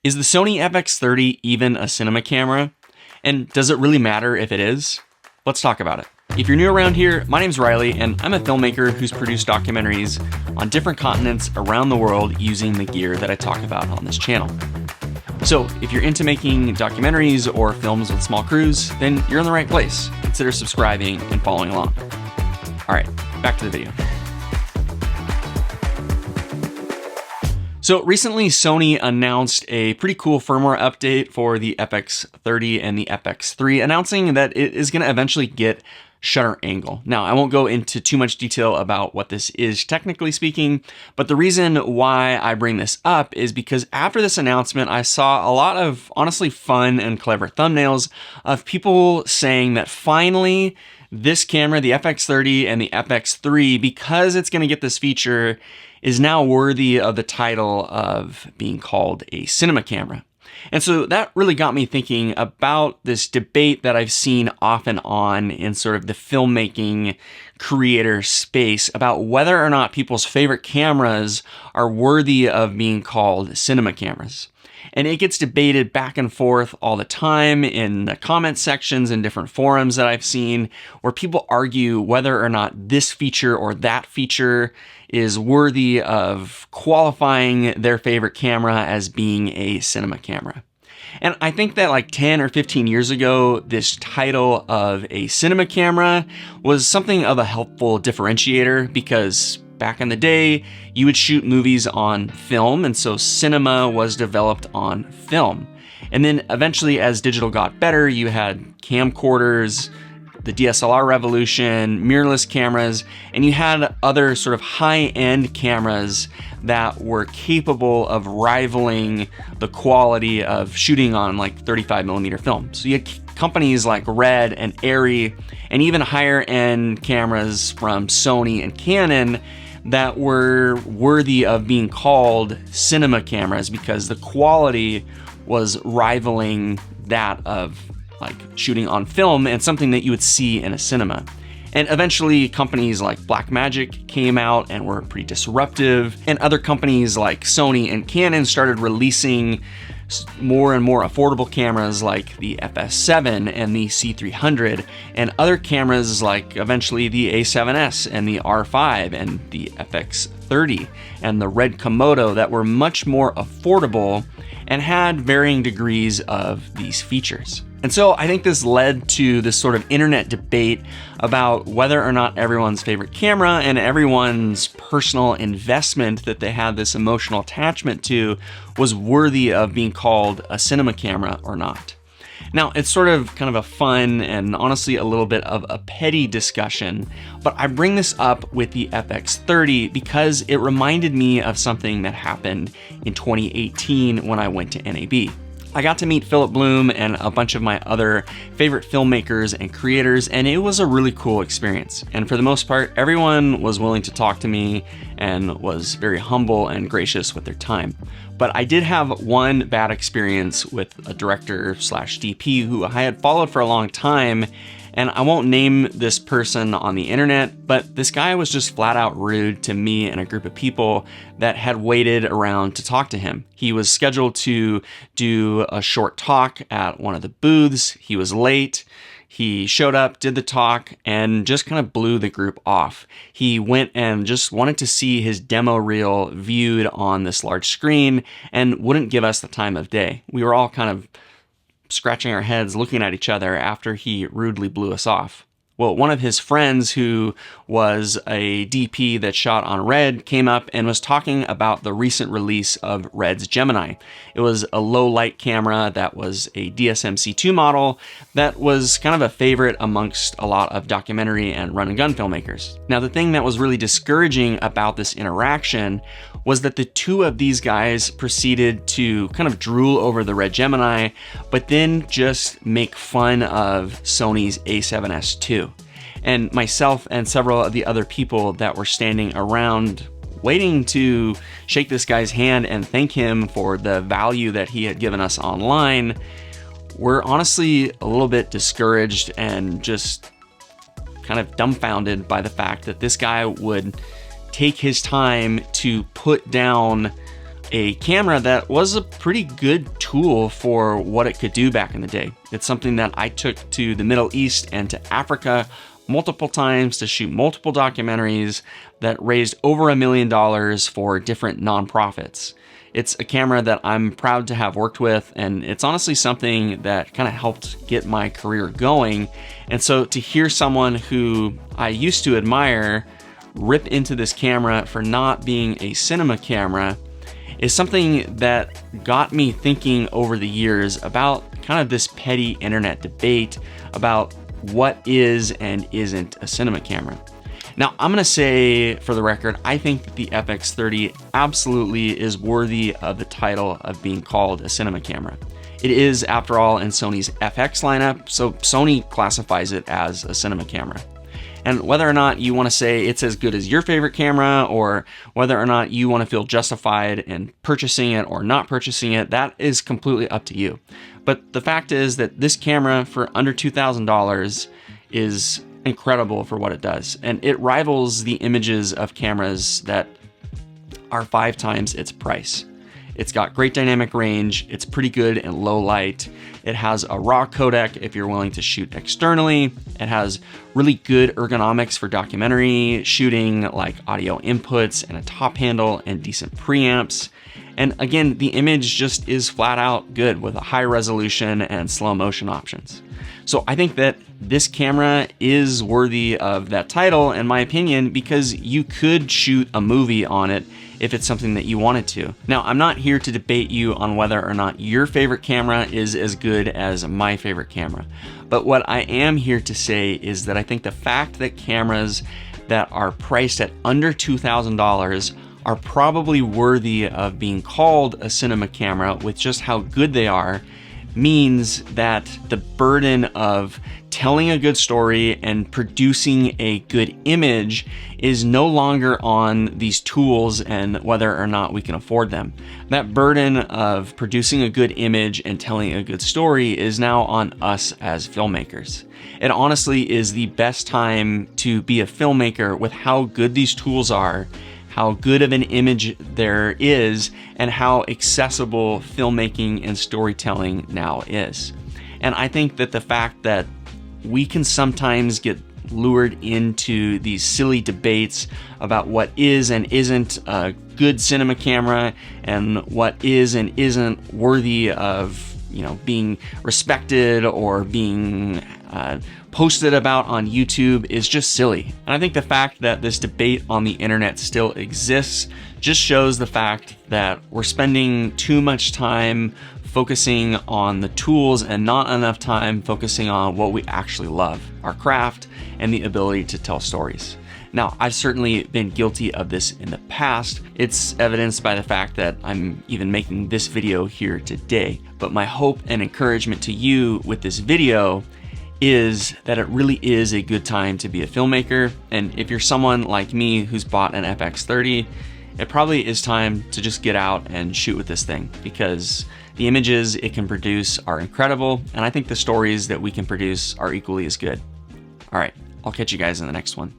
Is the Sony FX30 even a cinema camera? And does it really matter if it is? Let's talk about it. If you're new around here, my name's Riley, and I'm a filmmaker who's produced documentaries on different continents around the world using the gear that I talk about on this channel. So if you're into making documentaries or films with small crews, then you're in the right place. Consider subscribing and following along. All right, back to the video. So recently, Sony announced a pretty cool firmware update for the FX30 and the FX3, announcing that it is going to eventually get shutter angle. Now, I won't go into too much detail about what this is technically speaking, but the reason why I bring this up is because after this announcement, I saw a lot of honestly fun and clever thumbnails of people saying that finally this camera, the FX30 and the FX3, because it's going to get this feature, is now worthy of the title of being called a cinema camera. And so that really got me thinking about this debate that I've seen off and on in sort of the filmmaking creator space about whether or not people's favorite cameras are worthy of being called cinema cameras. And it gets debated back and forth all the time in the comment sections and different forums that I've seen, where people argue whether or not this feature or that feature is worthy of qualifying their favorite camera as being a cinema camera. And I think that like 10 or 15 years ago, this title of a cinema camera was something of a helpful differentiator, because back in the day, you would shoot movies on film, and so cinema was developed on film. And then eventually, as digital got better, you had camcorders, the DSLR revolution, mirrorless cameras, and you had other sort of high-end cameras that were capable of rivaling the quality of shooting on like 35mm film. So you had companies like Red and Arri, and even higher-end cameras from Sony and Canon that were worthy of being called cinema cameras because the quality was rivaling that of like shooting on film and something that you would see in a cinema. And eventually companies like Blackmagic came out and were pretty disruptive, and other companies like Sony and Canon started releasing more and more affordable cameras like the FS7 and the C300, and other cameras like eventually the A7S and the R5 and the FX30 and the Red Komodo that were much more affordable and had varying degrees of these features. And so I think this led to this sort of internet debate about whether or not everyone's favorite camera and everyone's personal investment that they had this emotional attachment to was worthy of being called a cinema camera or not. Now, it's sort of kind of a fun and honestly a little bit of a petty discussion, but I bring this up with the FX30 because it reminded me of something that happened in 2018 when I went to NAB. I got to meet Philip Bloom and a bunch of my other favorite filmmakers and creators, and it was a really cool experience. And for the most part, everyone was willing to talk to me and was very humble and gracious with their time. But I did have one bad experience with a director/DP who I had followed for a long time, and I won't name this person on the internet, but this guy was just flat out rude to me and a group of people that had waited around to talk to him. He was scheduled to do a short talk at one of the booths. He was late. He showed up, did the talk, and just kind of blew the group off. He went and just wanted to see his demo reel viewed on this large screen and wouldn't give us the time of day. We were all kind of scratching our heads looking at each other after he rudely blew us off. Well, one of his friends who was a DP that shot on Red came up and was talking about the recent release of Red's Gemini. It was a low light camera that was a DSM-C2 model that was kind of a favorite amongst a lot of documentary and run and gun filmmakers. Now, the thing that was really discouraging about this interaction was that the two of these guys proceeded to kind of drool over the Red Gemini, but then just make fun of Sony's A7S II. And myself and several of the other people that were standing around waiting to shake this guy's hand and thank him for the value that he had given us online were honestly a little bit discouraged and just kind of dumbfounded by the fact that this guy would take his time to put down a camera that was a pretty good tool for what it could do back in the day. It's something that I took to the Middle East and to Africa multiple times to shoot multiple documentaries that raised over $1 million for different nonprofits. It's a camera that I'm proud to have worked with, and it's honestly something that kind of helped get my career going. And so to hear someone who I used to admire rip into this camera for not being a cinema camera is something that got me thinking over the years about kind of this petty internet debate about what is and isn't a cinema camera. Now, I'm gonna say for the record, I think that the Fx30 absolutely is worthy of the title of being called a cinema camera. It is, after all, in Sony's FX lineup, so Sony classifies it as a cinema camera. And whether or not you want to say it's as good as your favorite camera, or whether or not you want to feel justified in purchasing it or not purchasing it, that is completely up to you. But the fact is that this camera for under $2,000 is incredible for what it does. And it rivals the images of cameras that are 5 times its price. It's got great dynamic range, it's pretty good in low light, it has a RAW codec if you're willing to shoot externally, it has really good ergonomics for documentary shooting, like audio inputs and a top handle and decent preamps. And again, the image just is flat out good with a high resolution and slow motion options. So I think that this camera is worthy of that title, in my opinion, because you could shoot a movie on it if it's something that you wanted to. Now, I'm not here to debate you on whether or not your favorite camera is as good as my favorite camera. But what I am here to say is that I think the fact that cameras that are priced at under $2,000 are probably worthy of being called a cinema camera with just how good they are means that the burden of telling a good story and producing a good image is no longer on these tools and whether or not we can afford them. That burden of producing a good image and telling a good story is now on us as filmmakers. It honestly is the best time to be a filmmaker with how good these tools are, how good of an image there is, and how accessible filmmaking and storytelling now is. And I think that the fact that we can sometimes get lured into these silly debates about what is and isn't a good cinema camera and what is and isn't worthy of, being respected or being posted about on YouTube is just silly. And I think the fact that this debate on the internet still exists just shows the fact that we're spending too much time focusing on the tools and not enough time focusing on what we actually love, our craft and the ability to tell stories. Now, I've certainly been guilty of this in the past. It's evidenced by the fact that I'm even making this video here today. But my hope and encouragement to you with this video is that it really is a good time to be a filmmaker. And if you're someone like me who's bought an Fx30, it probably is time to just get out and shoot with this thing, because the images it can produce are incredible, and I think the stories that we can produce are equally as good. All right, I'll catch you guys in the next one.